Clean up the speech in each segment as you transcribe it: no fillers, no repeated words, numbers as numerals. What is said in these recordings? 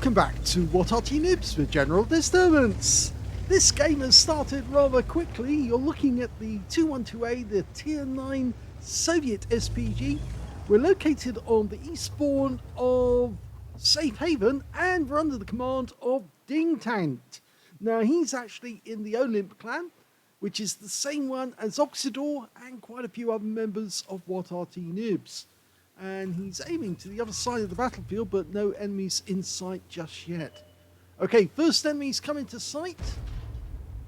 Welcome back to What Arty Noobs with General Disturbance. This game has started rather quickly. You're looking at the 212A, the Tier 9 Soviet SPG. We're located on the eastbourne of Safe Haven and we're under the command of DingTant. Now he's actually in the OLIMP clan, which is the same one as Oxidor and quite a few other members of What Arty Noobs. And he's aiming to the other side of the battlefield, but no enemies in sight just yet. Okay, first enemies come into sight,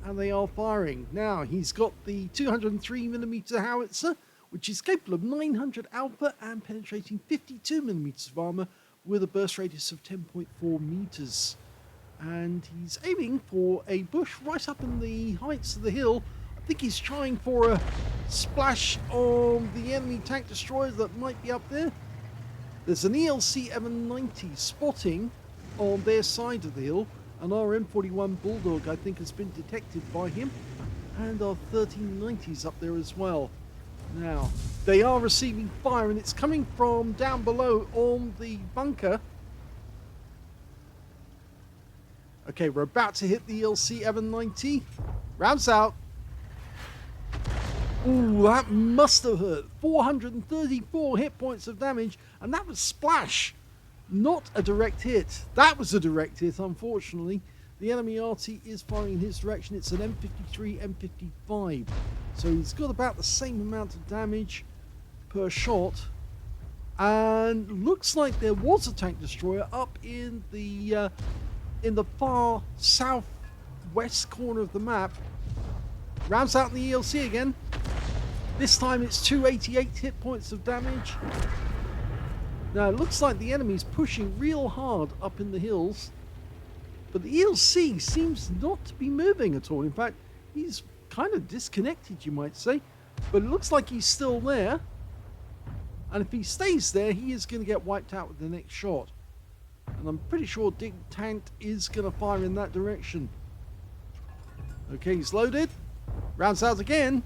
and they are firing. Now, he's got the 203mm howitzer, which is capable of 900 alpha and penetrating 52mm of armor with a burst radius of 10.4 meters. And he's aiming for a bush right up in the heights of the hill. I think he's trying for a splash on the enemy tank destroyers that might be up there. There's an ELC 790 spotting on their side of the hill. An RM41 Bulldog, I think, has been detected by him. And our 1390s up there as well. Now, they are receiving fire, and it's coming from down below on the bunker. Okay, we're about to hit the ELC 790. Rounds out. Ooh, that must have hurt. 434 hit points of damage, and that was splash, not a direct hit. That was a direct hit, unfortunately. The enemy Arty is firing in his direction. It's an M53, M55. So he's got about the same amount of damage per shot. And looks like there was a tank destroyer up in the far southwest corner of the map. Rounds out in the ELC again. This time it's 288 hit points of damage. Now it looks like the enemy's pushing real hard up in the hills, but the ELC seems not to be moving at all. In fact, he's kind of disconnected, you might say, but it looks like he's still there. And if he stays there, he is going to get wiped out with the next shot. And I'm pretty sure DingTant is going to fire in that direction. Okay, he's loaded. Rounds out again.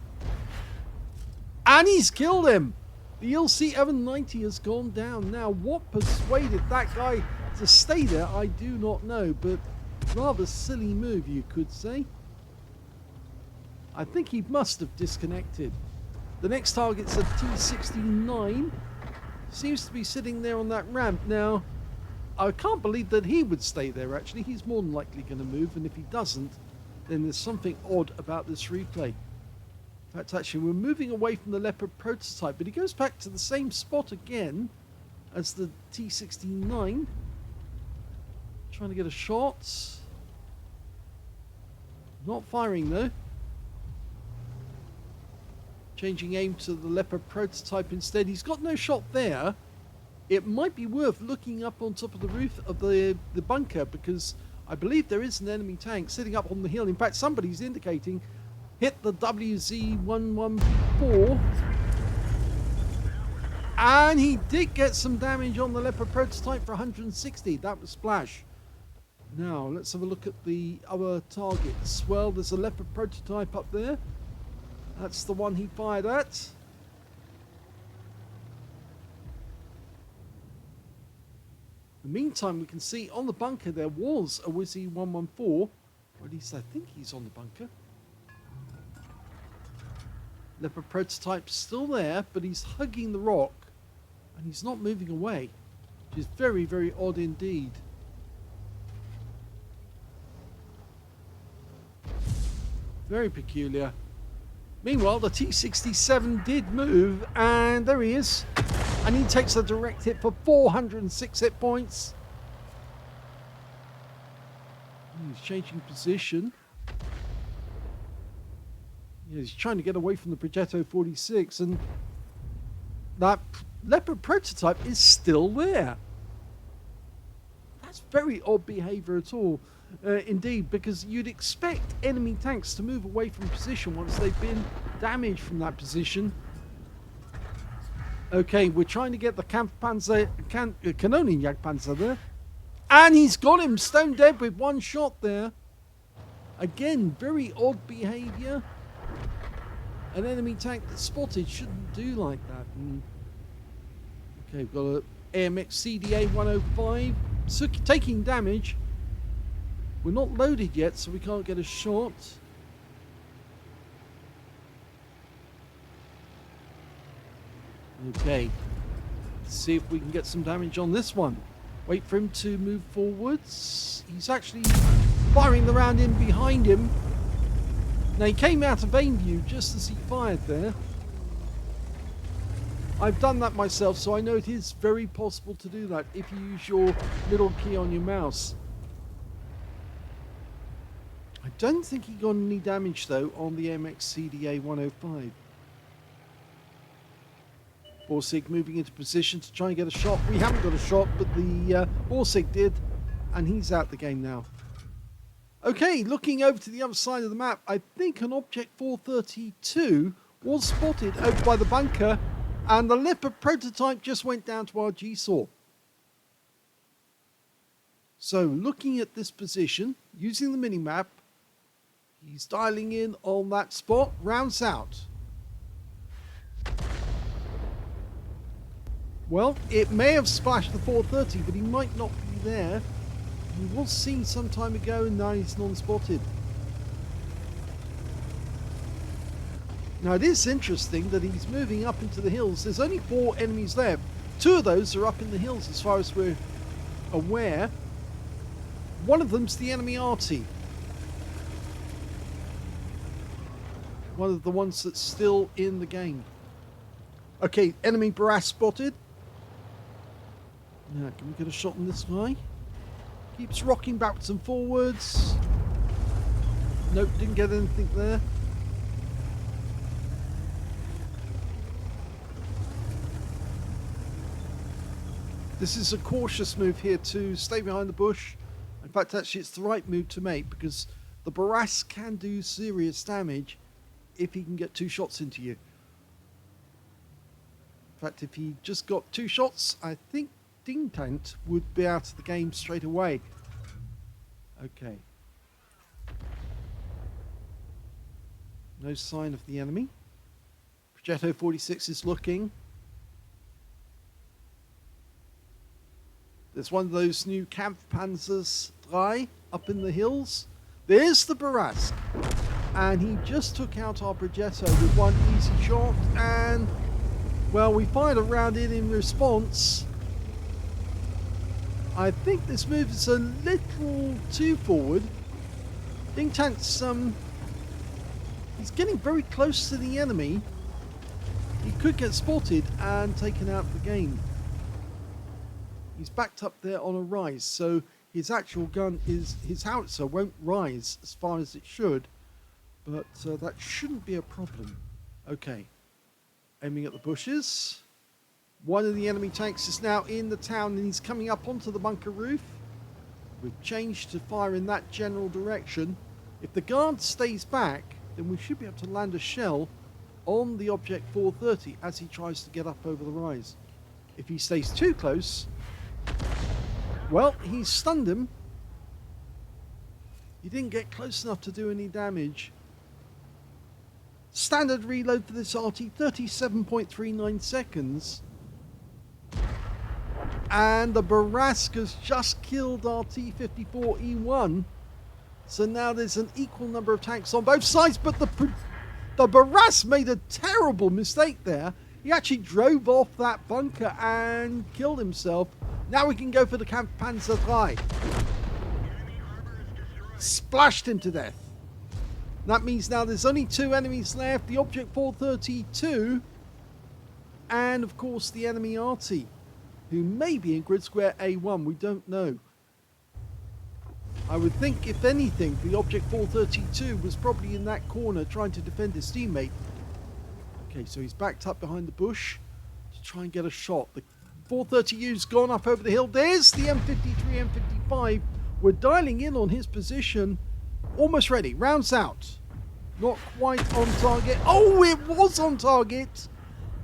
And he's killed him. The ELC 790 has gone down. Now, what persuaded that guy to stay there, I do not know. But rather silly move, you could say. I think he must have disconnected. The next target's a T69. Seems to be sitting there on that ramp. Now, I can't believe that he would stay there, actually. He's more than likely going to move. And if he doesn't, then there's something odd about this replay. In fact, actually, we're moving away from the Leopard prototype, but he goes back to the same spot again as the T69. Trying to get a shot. Not firing, though. Changing aim to the Leopard prototype instead. He's got no shot there. It might be worth looking up on top of the roof of the bunker, because I believe there is an enemy tank sitting up on the hill. In fact, somebody's indicating hit the WZ-114. And he did get some damage on the Leopard prototype for 160. That was splash. Now, let's have a look at the other targets. Well, there's a Leopard prototype up there. That's the one he fired at. In the meantime, we can see on the bunker there was a WZ-114. Or at least I think he's on the bunker. Leopard prototype's still there, but he's hugging the rock and he's not moving away, which is very, very odd indeed. Very peculiar. Meanwhile, the T67 did move, and there he is. And he takes a direct hit for 406 hit points. He's changing position. Yeah, he's trying to get away from the Progetto 46, and that Leopard prototype is still there. That's very odd behavior at all. Indeed, because you'd expect enemy tanks to move away from position once they've been damaged from that position. Okay, we're trying to get the Kanonenjagdpanzer there. And he's got him stone dead with one shot there. Again, very odd behavior. An enemy tank that's spotted shouldn't do like that. Okay, we've got a AMX CDA 105. taking damage. We're not loaded yet, so we can't get a shot. Okay. Let's see if we can get some damage on this one. Wait for him to move forwards. He's actually firing the round in behind him. Now, he came out of aim view just as he fired there. I've done that myself, so I know it is very possible to do that if you use your middle key on your mouse. I don't think he got any damage, though, on the MX-CDA 105. Borsig moving into position to try and get a shot. We haven't got a shot, but the Borsig did, and he's out the game now. Okay, looking over to the other side of the map, I think an Object 432 was spotted over by the bunker, and the Leopard prototype just went down to our G-Saw. So, looking at this position, using the mini-map, he's dialing in on that spot, rounds out. Well, it may have splashed the 430, but he might not be there. He was seen some time ago, and now he's non-spotted. Now, it is interesting that he's moving up into the hills. There's only 4 enemies left. 2 of those are up in the hills, as far as we're aware. One of them's the enemy Arty. One of the ones that's still in the game. Okay, enemy Barras spotted. Now, can we get a shot on this guy? Keeps rocking backwards and forwards. Nope, didn't get anything there. This is a cautious move here to stay behind the bush. In fact, actually, it's the right move to make because the Barras can do serious damage if he can get 2 shots into you. In fact, if he just got 2 shots, I think DingTant would be out of the game straight away. Okay. No sign of the enemy. Progetto 46 is looking. There's one of those new Kampfpanzers 3 up in the hills. There's the Barras. And he just took out our Progetto with 1 easy shot. And, well, we fired a round in response. I think this move is a little too forward. DingTant's, he's getting very close to the enemy. He could get spotted and taken out of the game. He's backed up there on a rise, so his actual gun is, his howitzer won't rise as far as it should, but that shouldn't be a problem. Okay, aiming at the bushes. One of the enemy tanks is now in the town and he's coming up onto the bunker roof. We've changed to fire in that general direction. If the guard stays back, then we should be able to land a shell on the Object 430 as he tries to get up over the rise. If he stays too close, well, he's stunned him. He didn't get close enough to do any damage. Standard reload for this Arty, 37.39 seconds. And the Barasca's just killed our T-54E1. So now there's an equal number of tanks on both sides, but the Barras made a terrible mistake there. He actually drove off that bunker and killed himself. Now we can go for the Kampfpanzer 3. Splashed him to death. That means now there's only 2 enemies left. The Object 432 and, of course, the enemy Arty, who may be in grid square A1. We don't know. I would think, if anything, the Object 432 was probably in that corner trying to defend his teammate. Okay, so he's backed up behind the bush to try and get a shot. The 430U's gone up over the hill. There's the M53, M55. We're dialing in on his position. Almost ready. Rounds out. Not quite on target. Oh, it was on target.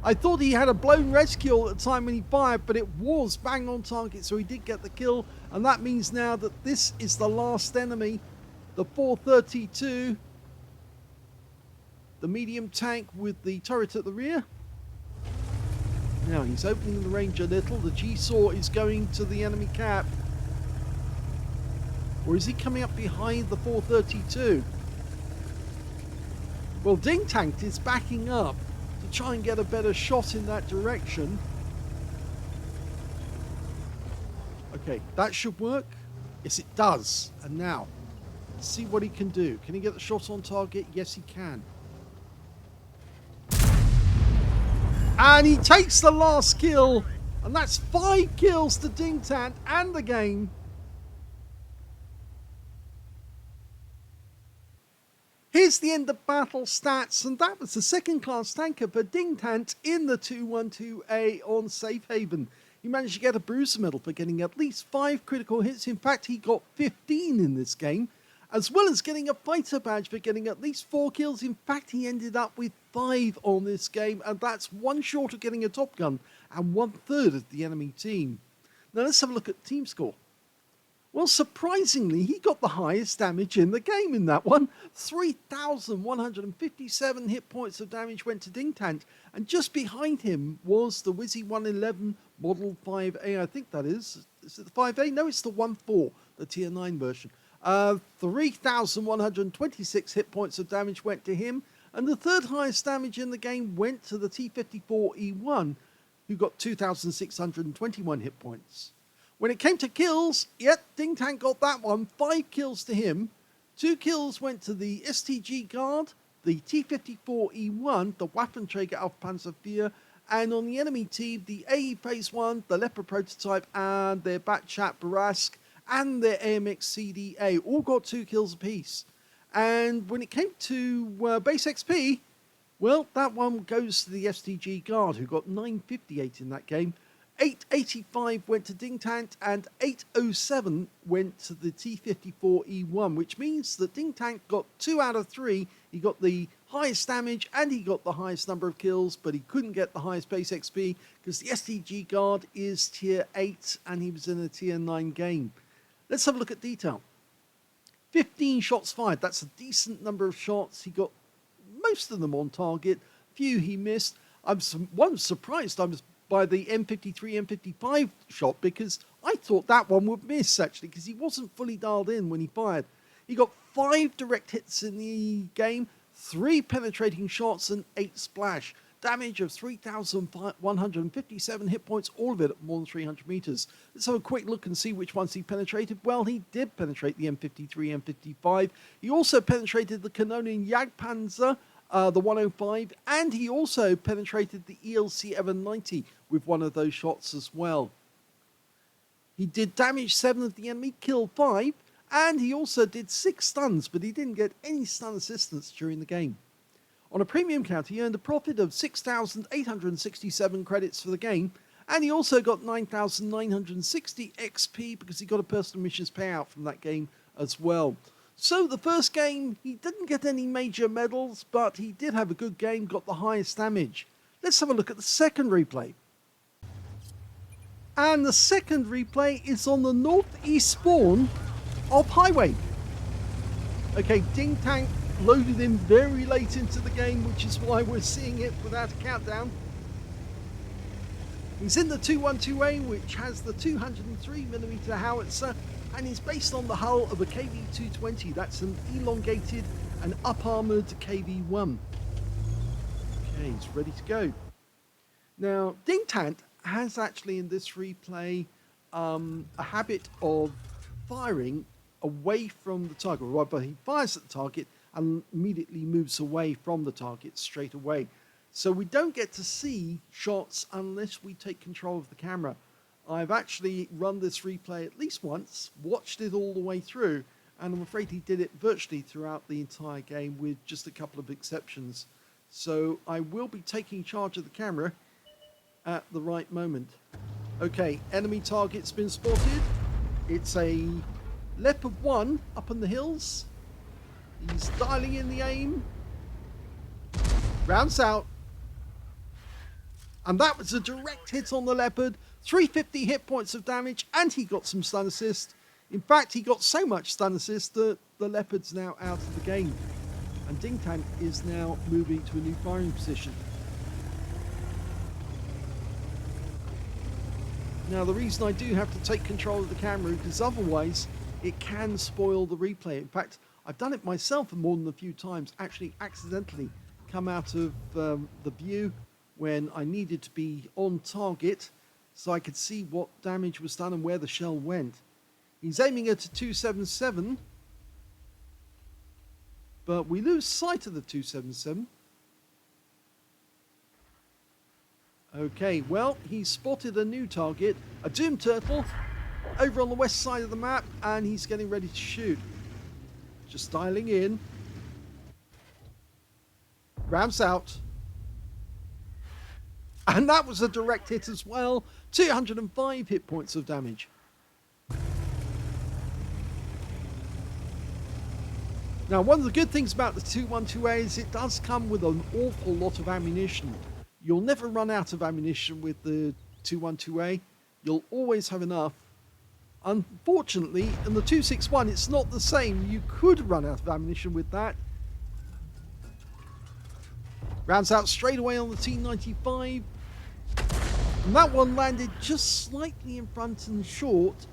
I thought he had a blown res kill at the time when he fired, but it was bang on target, so he did get the kill. And that means now that this is the last enemy. The 432. The medium tank with the turret at the rear. Now he's opening the range a little. The G-Saw is going to the enemy cap. Or is he coming up behind the 432? Well, DingTant is backing up to try and get a better shot in that direction. Okay, that should work. Yes, it does. And now, let's see what he can do. Can he get the shot on target? Yes, he can. And he takes the last kill. And that's 5 kills to DingTant and the game. Here's the end of battle stats, and that was the second-class tanker for DingTant in the 212A on Safe Haven. He managed to get a bruiser medal for getting at least 5 critical hits. In fact, he got 15 in this game, as well as getting a fighter badge for getting at least 4 kills. In fact, he ended up with 5 on this game, and that's 1 short of getting a top gun and 1/3 of the enemy team. Now let's have a look at the team score. Well, surprisingly, he got the highest damage in the game in that one. 3,157 hit points of damage went to DingTant, and just behind him was the Wizzy 111 Model 5A, I think that is. Is it the 5A? No, it's the 1.4, the Tier 9 version. 3,126 hit points of damage went to him, and the third highest damage in the game went to the T54E1, who got 2,621 hit points. When it came to kills, yep, DingTant got that one. 5 kills to him. 2 kills went to the STG Guard, the T54E1, the Waffenträger auf Panzer IV, and on the enemy team, the AE Phase 1, the Leopard prototype, and their Batchat Barask, and their AMX CDA, all got 2 kills apiece. And when it came to base XP, well, that one goes to the STG Guard, who got 958 in that game. 885 went to DingTant, and 807 went to the T54E1, which means that DingTant got 2 out of 3. He got the highest damage and he got the highest number of kills, but he couldn't get the highest base XP because the STG Guard is Tier 8 and he was in a Tier 9 game. Let's have a look at detail. 15 shots fired. That's a decent number of shots. He got most of them on target. Few he missed. I was surprised by the M53, M55 shot, because I thought that one would miss, actually, because he wasn't fully dialed in when he fired. He got 5 direct hits in the game, 3 penetrating shots, and 8 splash. Damage of 3,157 hit points, all of it at more than 300 meters. Let's have a quick look and see which ones he penetrated. Well, he did penetrate the M53, M55. He also penetrated the Canonian Jagdpanzer, the 105, and he also penetrated the ELC Evan 90 with one of those shots as well. He did damage 7 of the enemy, killed 5, and he also did 6 stuns, but he didn't get any stun assistance during the game. On a premium count, he earned a profit of 6,867 credits for the game, and he also got 9,960 XP because he got a personal missions payout from that game as well. So the first game, he didn't get any major medals, but he did have a good game, got the highest damage. Let's have a look at the second replay. And the second replay is on the northeast spawn of Highway. Okay, DingTant loaded in very late into the game, which is why we're seeing it without a countdown. He's in the 212A, which has the 203mm howitzer, and is based on the hull of a KV-220. That's an elongated and up-armoured KV-1. Okay, he's ready to go. Now, DingTant has actually in this replay a habit of firing away from the target. Right, but he fires at the target and immediately moves away from the target straight away. So we don't get to see shots unless we take control of the camera. I've actually run this replay at least once, watched it all the way through, and I'm afraid he did it virtually throughout the entire game with just a couple of exceptions. So I will be taking charge of the camera at the right moment. Okay, enemy target's been spotted. It's a Leopard 1 up in the hills. He's dialing in the aim. Rounds out. And that was a direct hit on the Leopard. 350 hit points of damage, and he got some stun assist. In fact, he got so much stun assist that the Leopard's now out of the game. And DingTant is now moving to a new firing position. Now, the reason I do have to take control of the camera, because otherwise it can spoil the replay. In fact, I've done it myself more than a few times, actually accidentally come out of the view when I needed to be on target so I could see what damage was done and where the shell went. He's aiming at a 277, but we lose sight of the 277. Okay, well, he spotted a new target, a Doom Turtle, over on the west side of the map, and he's getting ready to shoot. Just dialing in. Rounds out. And that was a direct hit as well. 205 hit points of damage. Now, one of the good things about the 212A is it does come with an awful lot of ammunition. You'll never run out of ammunition with the 212A. You'll always have enough. Unfortunately, in the 261, it's not the same. You could run out of ammunition with that. Rounds out straight away on the T95. And that one landed just slightly in front and short.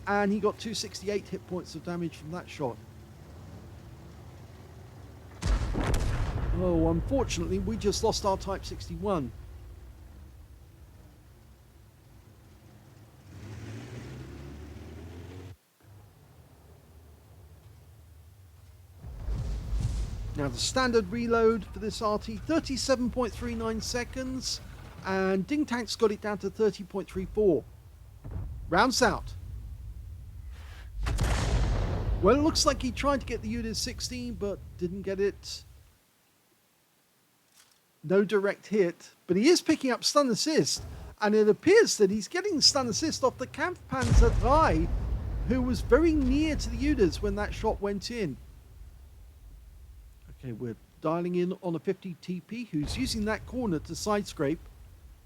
And he got 268 hit points of damage from that shot. Oh, unfortunately, we just lost our Type 61. Now, the standard reload for this Arty, 37.39 seconds, and DingTant's got it down to 30.34. Rounds out. Well, it looks like he tried to get the unit 16, but didn't get it. No direct hit, but he is picking up stun assist, and it appears that he's getting stun assist off the Kampfpanzer III, who was very near to the units when that shot went in. Okay, we're dialing in on a 50 TP who's using that corner to side scrape,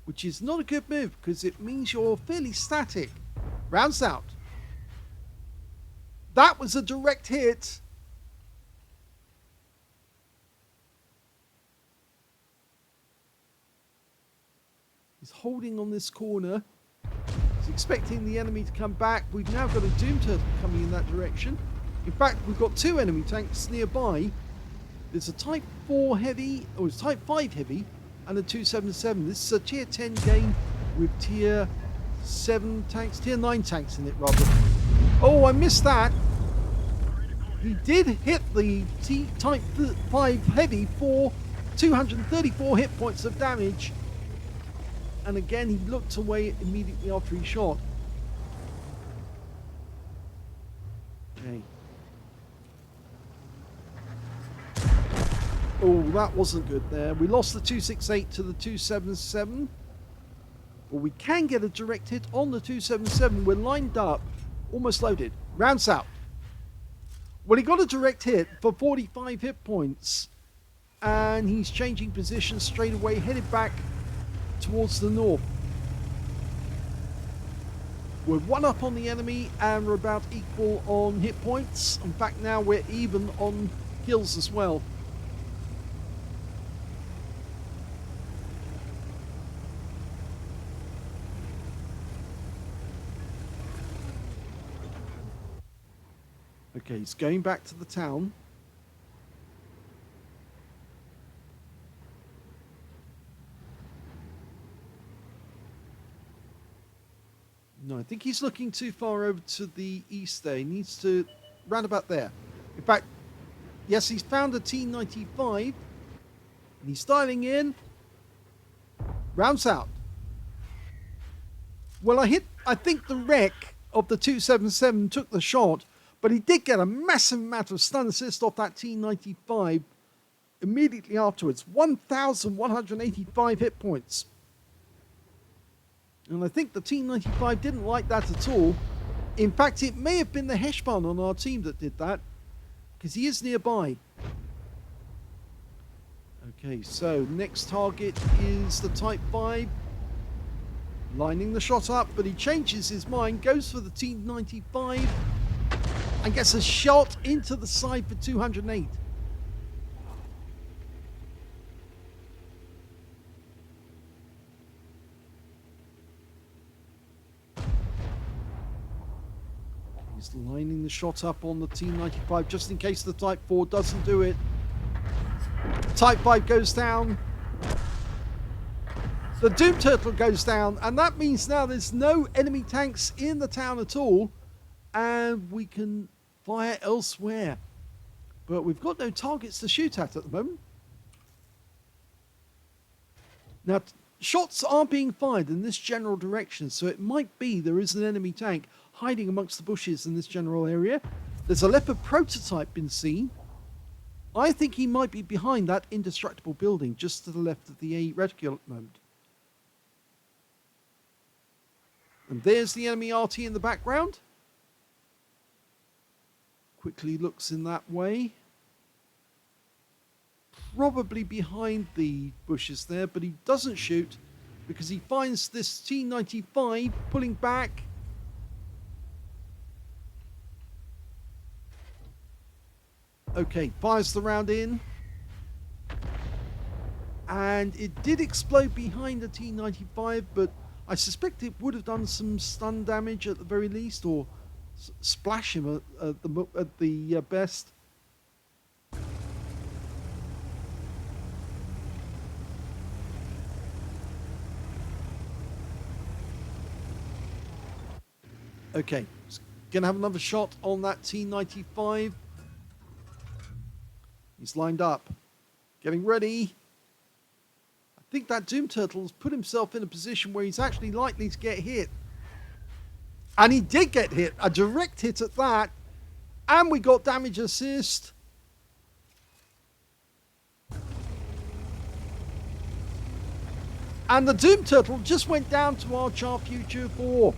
which is not a good move because it means you're fairly static. Rounds out. That was a direct hit. He's holding on this corner. He's expecting the enemy to come back. We've now got a Doom Turtle coming in that direction. In fact, we've got two enemy tanks nearby. There's a Type 4 heavy, or it's Type 5 heavy, and a 277. This is a tier 10 game with tier 7 tanks, tier 9 tanks in it rather. Oh, I missed that. He did hit the Type 5 heavy for 234 hit points of damage. And again, he looked away immediately after he shot. Okay. Oh, that wasn't good there. We lost the 268 to the 277. But we can get a direct hit on the 277. We're lined up, almost loaded. Rounds out. Well, he got a direct hit for 45 hit points. And he's changing position straight away, headed back towards the north. We're one up on the enemy and we're about equal on hit points. In fact, now we're even on kills as well. Okay, he's going back to the town. No, I think he's looking too far over to the east there. He needs to round about there. In fact, yes, he's found a T95. And he's dialing in. Rounds out. Well, I think the wreck of the 277 took the shot, but he did get a massive amount of stun assist off that T95 immediately afterwards. 1,185 hit points. And I think the T95 didn't like that at all. In fact, it may have been the Heshpan on our team that did that, because he is nearby. Okay, so next target is the Type 5. Lining the shot up, but he changes his mind, goes for the T95, and gets a shot into the side for 208. He's lining the shot up on the T95 just in case the Type 4 doesn't do it. Type 5 goes down. The Doom Turtle goes down, and that means now there's no enemy tanks in the town at all, and we can fire elsewhere. But we've got no targets to shoot at the moment. Now, shots are being fired in this general direction, so it might be there is an enemy tank hiding amongst the bushes in this general area. There's a Leopard prototype been seen. I think he might be behind that indestructible building just to the left of the reticule at the moment. And there's the enemy Arty in the background. Quickly looks in that way. Probably behind the bushes there, but he doesn't shoot because he finds this T95 pulling back. Okay, fires the round in. And it did explode behind the T95, but I suspect it would have done some stun damage at the very least, or splash him at the best. Okay, gonna have another shot on that T95. He's lined up, getting ready. I think that Doom Turtle's put himself in a position where he's actually likely to get hit. And he did get hit, a direct hit at that. And we got damage assist. And the Doom Turtle just went down to our Char Future 4.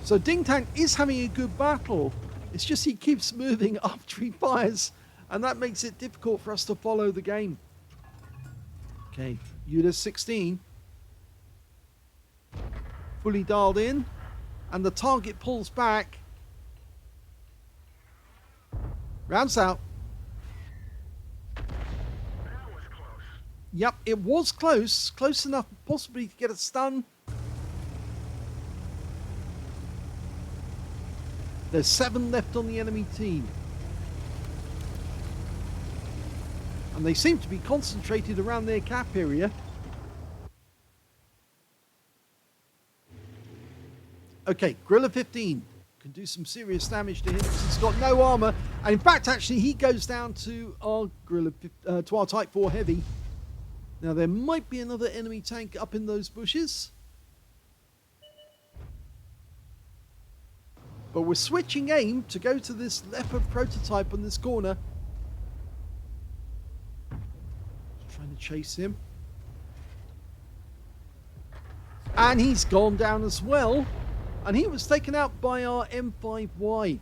So DingTant is having a good battle. It's just he keeps moving after he fires, and that makes it difficult for us to follow the game. Okay, UDAS 16. Fully dialed in, and the target pulls back. Rounds out. Yep, it was close. Close enough possibly to get a stun. There's 7 left on the enemy team. And they seem to be concentrated around their cap area. Okay, Gorilla 15 can do some serious damage to him because he's got no armor. And in fact, actually, he goes down to our to our Type 4 Heavy. Now, there might be another enemy tank up in those bushes. But we're switching aim to go to this Leopard prototype on this corner. Trying to chase him. And he's gone down as well. And he was taken out by our M5Y.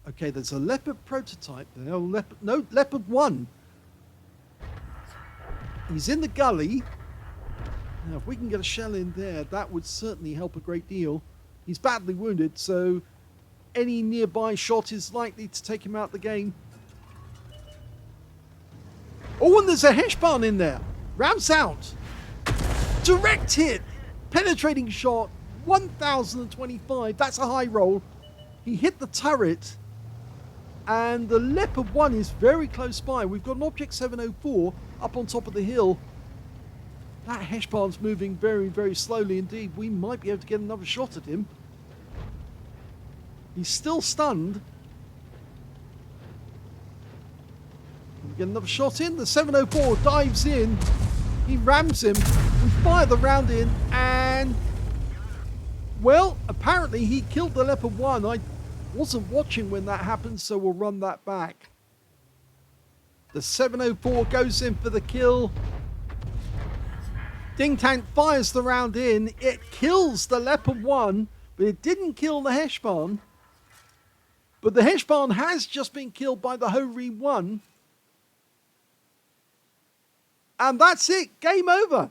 Okay, there's a Leopard prototype there. Leopard 1. He's in the gully. Now, if we can get a shell in there, that would certainly help a great deal. He's badly wounded, so any nearby shot is likely to take him out the game. Oh, and there's a Heshbarn in there. Rounds out. Direct hit. Penetrating shot. 1025. That's a high roll. He hit the turret. And the Leopard 1 is very close by. We've got an Object 704 up on top of the hill. That Heshbarn's moving very, very slowly indeed. We might be able to get another shot at him. He's still stunned. We get another shot in. The 704 dives in. He rams him. We fire the round in and... well, apparently he killed the Leopard 1. I wasn't watching when that happened, so we'll run that back. The 704 goes in for the kill. DingTant fires the round in. It kills the Leopard 1, but it didn't kill the Heshbarn. But the Heshbarn has just been killed by the Hori 1. And that's it. Game over.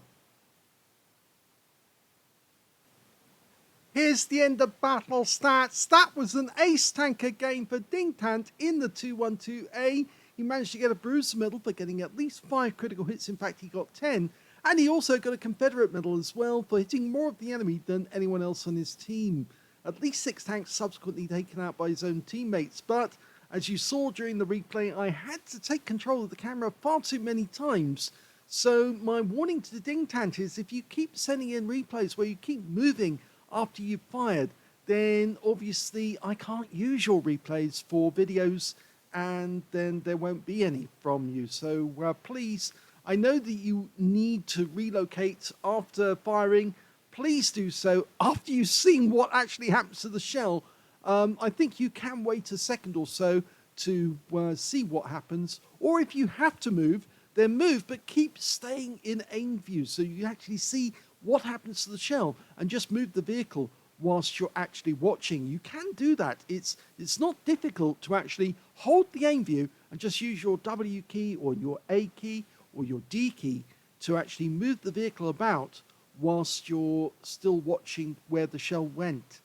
Here's the end of battle stats. That was an ace tanker game for DingTant in the 212A. he managed to get a bruiser medal for getting at least 5 critical hits. In fact, he got 10. And he also got a Confederate medal as well for hitting more of the enemy than anyone else on his team. At least 6 tanks subsequently taken out by his own teammates. But as you saw during the replay, I had to take control of the camera far too many times. So my warning to the DingTant is, if you keep sending in replays where you keep moving after you've fired, then obviously I can't use your replays for videos, and then there won't be any from you. So please, I know that you need to relocate after firing. Please do so after you've seen what actually happens to the shell. I think you can wait a second or so to see what happens. Or if you have to move, then move, but keep staying in aim view so you actually see what happens to the shell, and just move the vehicle whilst you're actually watching. You can do that. It's not difficult to actually hold the aim view and just use your W key or your A key or your D key to actually move the vehicle about whilst you're still watching where the shell went.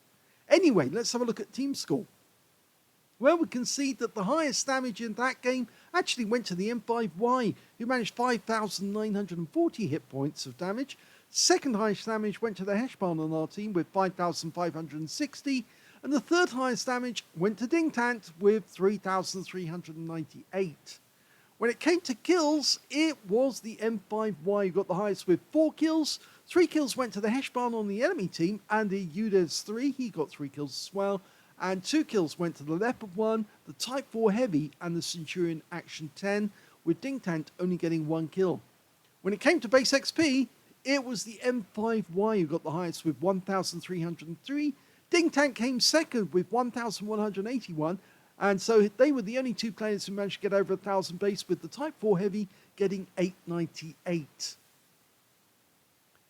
Anyway, let's have a look at team score. Well, we can see that the highest damage in that game actually went to the M5Y, who managed 5,940 hit points of damage. Second highest damage went to the Heshbarn on our team with 5,560, and the third highest damage went to DingTant with 3,398. When it came to kills, it was the M5Y who got the highest with 4 kills. 3 kills went to the Heshbarn on the enemy team, and the UDES 3, he got 3 kills as well. And 2 kills went to the Leopard 1, the Type 4 Heavy, and the Centurion Action 10, with DingTant only getting 1 kill. When it came to base XP, it was the M5Y who got the highest with 1,303. DingTant came second with 1,181, and so they were the only 2 players who managed to get over 1,000 base, with the Type 4 Heavy getting 898.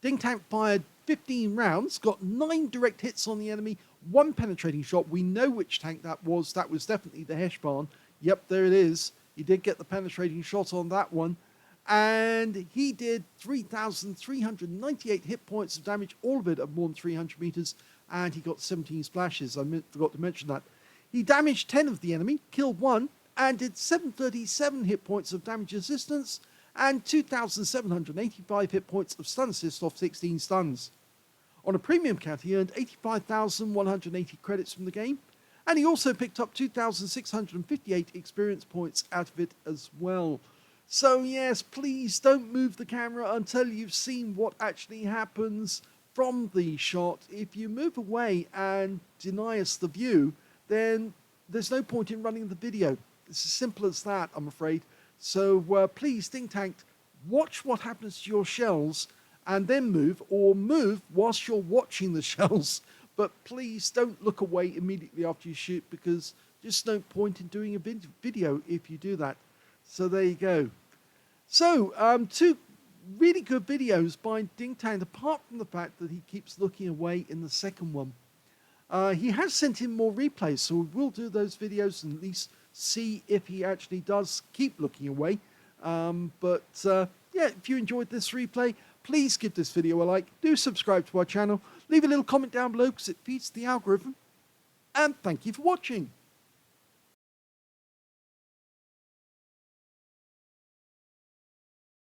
DingTant fired 15 rounds, got 9 direct hits on the enemy, 1 penetrating shot. We know which tank that was. That was definitely the Heshbarn. Yep, there it is. He did get the penetrating shot on that one. And he did 3,398 hit points of damage, all of it at more than 300 meters, and he got 17 splashes. I forgot to mention that. He damaged 10 of the enemy, killed 1, and did 737 hit points of damage resistance, and 2,785 hit points of stun assist off 16 stuns. On a premium count, he earned 85,180 credits from the game, and he also picked up 2,658 experience points out of it as well. So yes, please don't move the camera until you've seen what actually happens from the shot. If you move away and deny us the view, then there's no point in running the video. It's as simple as that, I'm afraid. So please, DingTant, watch what happens to your shells and then move, or move whilst you're watching the shells. But please don't look away immediately after you shoot, because there's no point in doing a video if you do that. So there you go. So 2 really good videos by DingTant, apart from the fact that he keeps looking away in the second one. He has sent in more replays, so we'll do those videos and at least see if he actually does keep looking away. Yeah, if you enjoyed this replay, please give this video a like, do subscribe to our channel, leave a little comment down below because it feeds the algorithm, and thank you for watching.